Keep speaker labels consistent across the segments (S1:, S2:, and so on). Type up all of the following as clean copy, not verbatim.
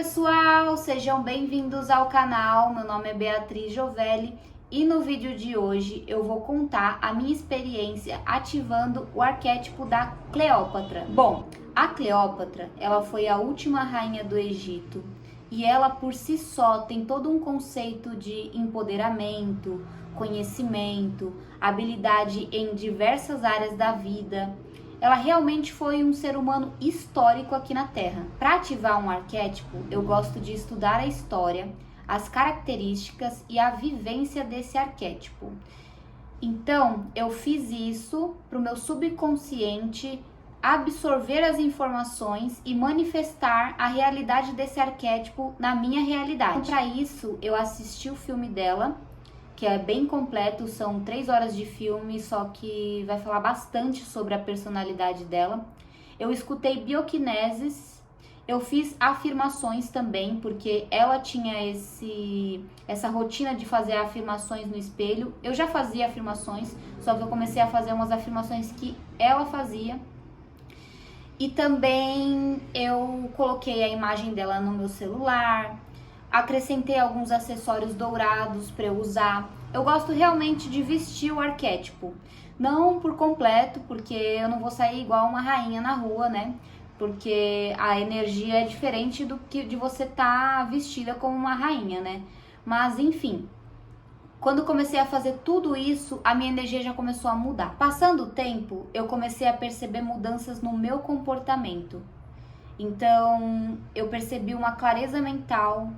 S1: pessoal, sejam bem-vindos ao canal. Meu nome é Beatriz Giovelli e no vídeo de hoje eu vou contar a minha experiência ativando o arquétipo da Cleópatra. Bom, a Cleópatra, ela foi a última rainha do Egito e ela por si só tem todo um conceito de empoderamento, conhecimento, habilidade em diversas áreas da vida. Ela realmente foi um ser humano histórico aqui na Terra. Para ativar um arquétipo, eu gosto de estudar a história, as características e a vivência desse arquétipo. Então, eu fiz isso para o meu subconsciente absorver as informações e manifestar a realidade desse arquétipo na minha realidade. Então, para isso, eu assisti o filme dela, que é bem completo, são 3 horas de filme, só que vai falar bastante sobre a personalidade dela. Eu escutei bioquineses, eu fiz afirmações também, porque ela tinha essa rotina de fazer afirmações no espelho. Eu já fazia afirmações, só que eu comecei a fazer umas afirmações que ela fazia. E também eu coloquei a imagem dela no meu celular, acrescentei alguns acessórios dourados para eu usar. Eu gosto realmente de vestir o arquétipo. Não por completo, porque eu não vou sair igual uma rainha na rua, né? Porque a energia é diferente do que de você estar vestida como uma rainha, né? Mas enfim, quando comecei a fazer tudo isso, a minha energia já começou a mudar. Passando o tempo, eu comecei a perceber mudanças no meu comportamento. Então, eu percebi uma clareza mental,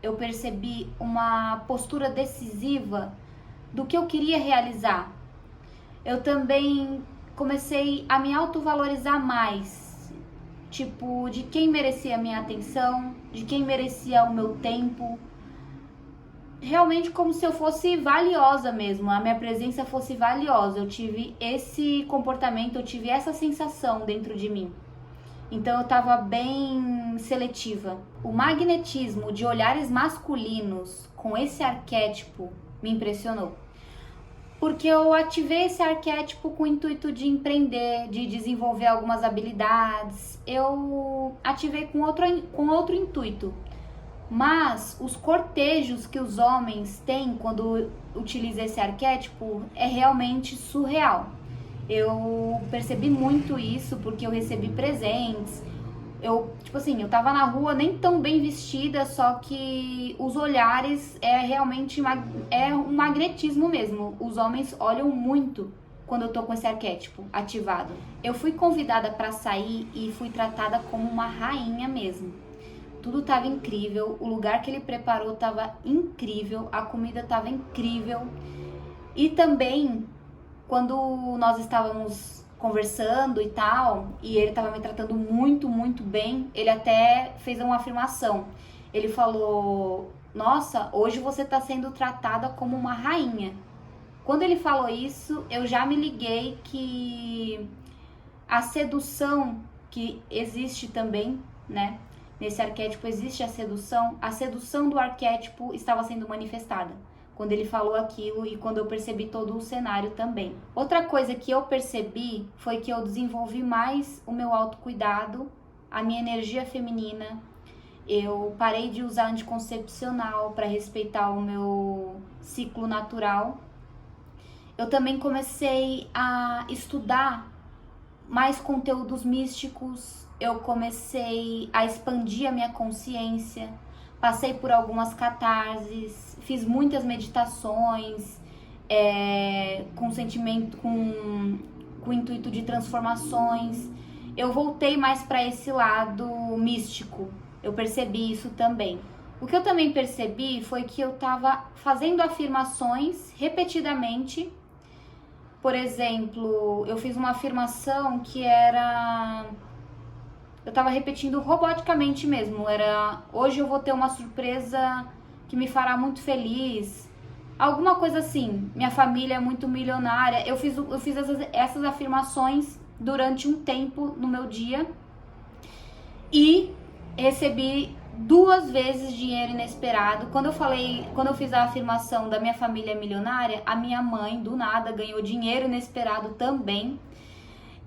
S1: eu percebi uma postura decisiva do que eu queria realizar. Eu também comecei a me autovalorizar mais, tipo, de quem merecia a minha atenção, de quem merecia o meu tempo. Realmente como se eu fosse valiosa mesmo, a minha presença fosse valiosa. Eu tive esse comportamento, eu tive essa sensação dentro de mim. Então eu tava bem seletiva. O magnetismo de olhares masculinos com esse arquétipo me impressionou. Porque eu ativei esse arquétipo com o intuito de empreender, de desenvolver algumas habilidades. Eu ativei com outro intuito. Mas os cortejos que os homens têm quando utilizam esse arquétipo é realmente surreal. Eu percebi muito isso porque eu recebi presentes. Eu tava na rua nem tão bem vestida, só que os olhares é realmente um magnetismo mesmo. Os homens olham muito quando eu tô com esse arquétipo ativado. Eu fui convidada para sair e fui tratada como uma rainha mesmo. Tudo tava incrível, o lugar que ele preparou tava incrível, a comida tava incrível. E também, quando nós estávamos conversando e tal, e ele estava me tratando muito, muito bem, ele até fez uma afirmação. Ele falou: nossa, hoje você está sendo tratada como uma rainha. Quando ele falou isso, eu já me liguei que a sedução que existe também, né? Nesse arquétipo existe a sedução do arquétipo estava sendo manifestada quando ele falou aquilo e quando eu percebi todo o cenário também. Outra coisa que eu percebi foi que eu desenvolvi mais o meu autocuidado, a minha energia feminina. Eu parei de usar anticoncepcional para respeitar o meu ciclo natural. Eu também comecei a estudar mais conteúdos místicos. Eu comecei a expandir a minha consciência. Passei por algumas catarses, fiz muitas meditações, com sentimento, com o intuito de transformações. Eu voltei mais para esse lado místico, eu percebi isso também. O que eu também percebi foi que eu estava fazendo afirmações repetidamente. Por exemplo, eu fiz uma afirmação que era... eu tava repetindo roboticamente mesmo, era: hoje eu vou ter uma surpresa que me fará muito feliz. Alguma coisa assim, minha família é muito milionária. Eu fiz essas afirmações durante um tempo no meu dia e recebi 2 vezes dinheiro inesperado. Quando eu fiz a afirmação da minha família milionária, a minha mãe do nada ganhou dinheiro inesperado também.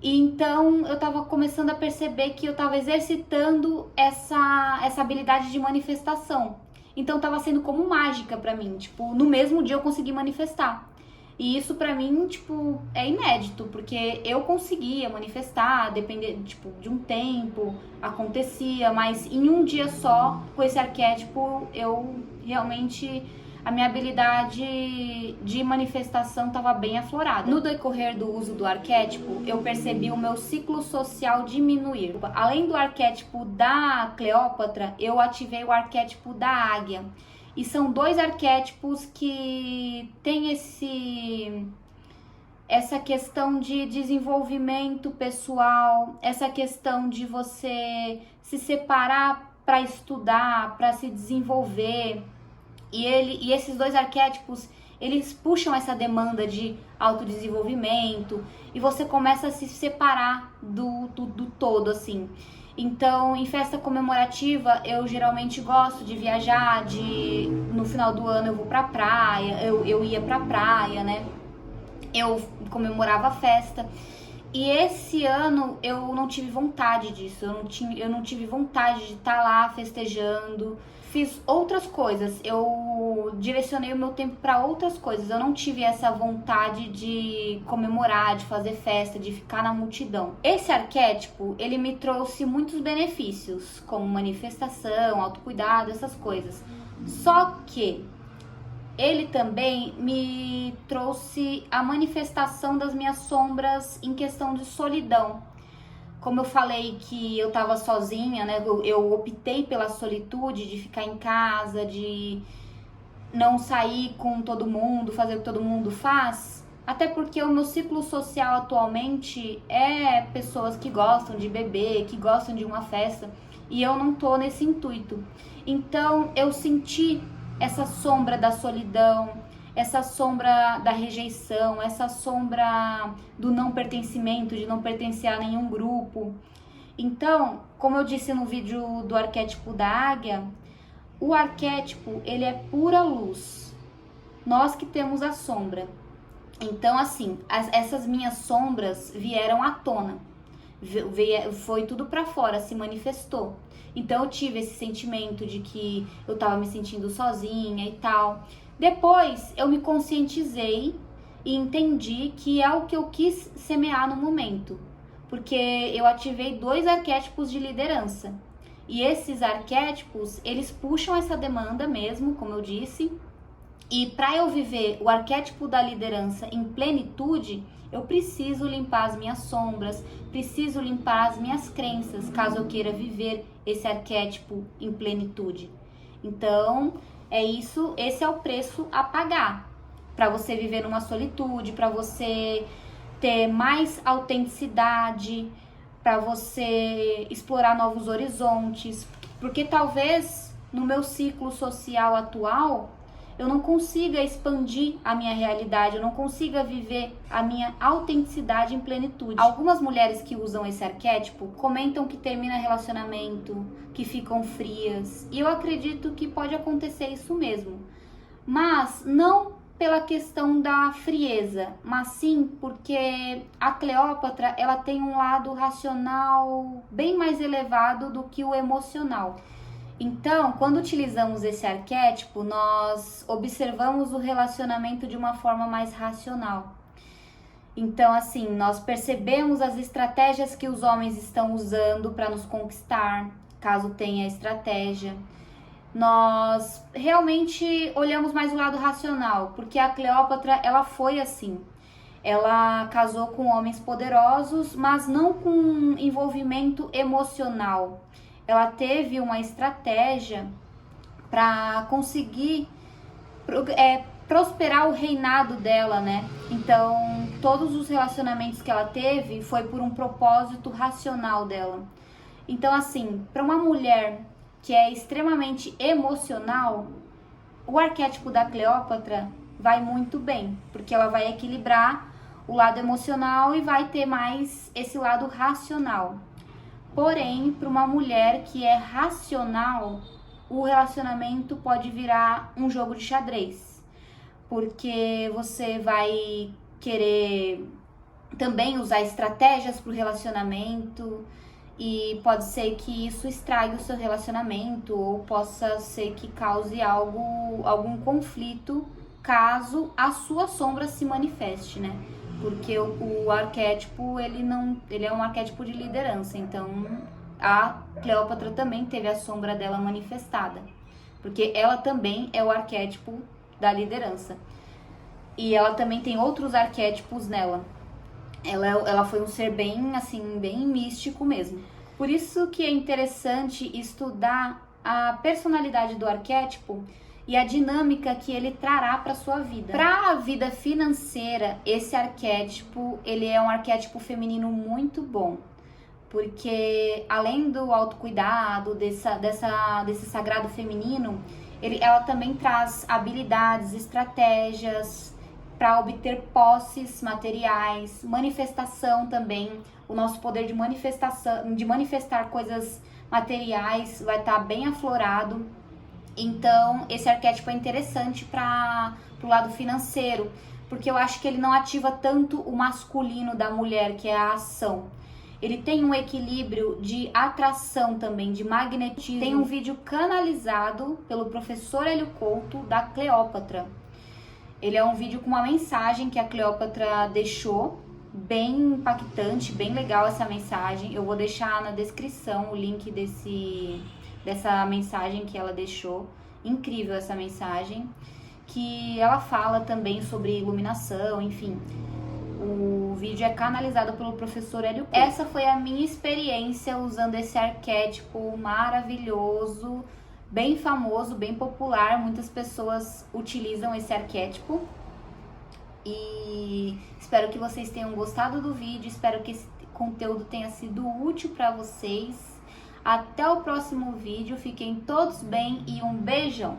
S1: E então eu tava começando a perceber que eu tava exercitando essa habilidade de manifestação. Então tava sendo como mágica pra mim, tipo, no mesmo dia eu consegui manifestar. E isso pra mim, tipo, é inédito, porque eu conseguia manifestar, depender, tipo, de um tempo, acontecia, mas em um dia só, com esse arquétipo, eu realmente a minha habilidade de manifestação estava bem aflorada. No decorrer do uso do arquétipo, eu percebi o meu ciclo social diminuir. Além do arquétipo da Cleópatra, eu ativei o arquétipo da Águia. E são dois arquétipos que têm essa questão de desenvolvimento pessoal, essa questão de você se separar para estudar, para se desenvolver. E esses dois arquétipos, eles puxam essa demanda de autodesenvolvimento e você começa a se separar do todo, assim. Então, em festa comemorativa, eu geralmente gosto de viajar, no final do ano eu vou pra praia, eu ia pra praia, né? Eu comemorava a festa. E esse ano eu não tive vontade disso, eu não tive vontade de estar lá festejando. Fiz outras coisas, eu direcionei o meu tempo para outras coisas. Eu não tive essa vontade de comemorar, de fazer festa, de ficar na multidão. Esse arquétipo, ele me trouxe muitos benefícios, como manifestação, autocuidado, essas coisas. Só que ele também me trouxe a manifestação das minhas sombras em questão de solidão. Como eu falei que eu tava sozinha, né? Eu optei pela solitude, de ficar em casa, de não sair com todo mundo, fazer o que todo mundo faz. Até porque o meu ciclo social atualmente é pessoas que gostam de beber, que gostam de uma festa. E eu não tô nesse intuito. Então eu senti essa sombra da solidão, essa sombra da rejeição, essa sombra do não pertencimento, de não pertencer a nenhum grupo. Então, como eu disse no vídeo do arquétipo da águia, o arquétipo, ele é pura luz. Nós que temos a sombra. Então, assim, essas minhas sombras vieram à tona. Foi tudo pra fora, se manifestou. Então eu tive esse sentimento de que eu tava me sentindo sozinha e tal. Depois eu me conscientizei e entendi que é o que eu quis semear no momento. Porque eu ativei dois arquétipos de liderança. E esses arquétipos, eles puxam essa demanda mesmo, como eu disse. E para eu viver o arquétipo da liderança em plenitude, eu preciso limpar as minhas sombras, preciso limpar as minhas crenças, caso eu queira viver esse arquétipo em plenitude. Então, é isso, esse é o preço a pagar para você viver numa solitude, para você ter mais autenticidade, para você explorar novos horizontes, porque talvez no meu ciclo social atual eu não consiga expandir a minha realidade, eu não consiga viver a minha autenticidade em plenitude. Algumas mulheres que usam esse arquétipo comentam que termina relacionamento, que ficam frias, e eu acredito que pode acontecer isso mesmo. Mas não pela questão da frieza, mas sim porque a Cleópatra, ela tem um lado racional bem mais elevado do que o emocional. Então, quando utilizamos esse arquétipo, nós observamos o relacionamento de uma forma mais racional. Então, assim, nós percebemos as estratégias que os homens estão usando para nos conquistar, caso tenha estratégia. Nós realmente olhamos mais o lado racional, porque a Cleópatra, ela foi assim. Ela casou com homens poderosos, mas não com envolvimento emocional. Ela teve uma estratégia para conseguir prosperar o reinado dela, né? Então, todos os relacionamentos que ela teve foi por um propósito racional dela. Então, assim, para uma mulher que é extremamente emocional, o arquétipo da Cleópatra vai muito bem, porque ela vai equilibrar o lado emocional e vai ter mais esse lado racional. Porém, para uma mulher que é racional, o relacionamento pode virar um jogo de xadrez, porque você vai querer também usar estratégias para o relacionamento, e pode ser que isso estrague o seu relacionamento ou possa ser que cause algum conflito caso a sua sombra se manifeste, né? Porque o arquétipo, ele é um arquétipo de liderança, então a Cleópatra também teve a sombra dela manifestada, porque ela também é o arquétipo da liderança. E ela também tem outros arquétipos nela. Ela foi um ser bem, assim, bem místico mesmo. Por isso que é interessante estudar a personalidade do arquétipo e a dinâmica que ele trará para sua vida. Para a vida financeira, esse arquétipo, ele é um arquétipo feminino muito bom, porque além do autocuidado, desse sagrado feminino, ela também traz habilidades, estratégias para obter posses materiais, manifestação também. O nosso poder de manifestação, de manifestar coisas materiais vai estar bem aflorado. Então, esse arquétipo é interessante para o lado financeiro, porque eu acho que ele não ativa tanto o masculino da mulher, que é a ação. Ele tem um equilíbrio de atração também, de magnetismo. Tem um vídeo canalizado pelo professor Hélio Couto da Cleópatra. Ele é um vídeo com uma mensagem que a Cleópatra deixou, bem impactante, bem legal essa mensagem. Eu vou deixar na descrição o link dessa mensagem que ela deixou. Incrível essa mensagem, que ela fala também sobre iluminação, enfim. O vídeo é canalizado pelo professor Hélio Couto. Essa foi a minha experiência usando esse arquétipo maravilhoso, bem famoso, bem popular. Muitas pessoas utilizam esse arquétipo. E espero que vocês tenham gostado do vídeo, espero que esse conteúdo tenha sido útil para vocês. Até o próximo vídeo, fiquem todos bem e um beijão!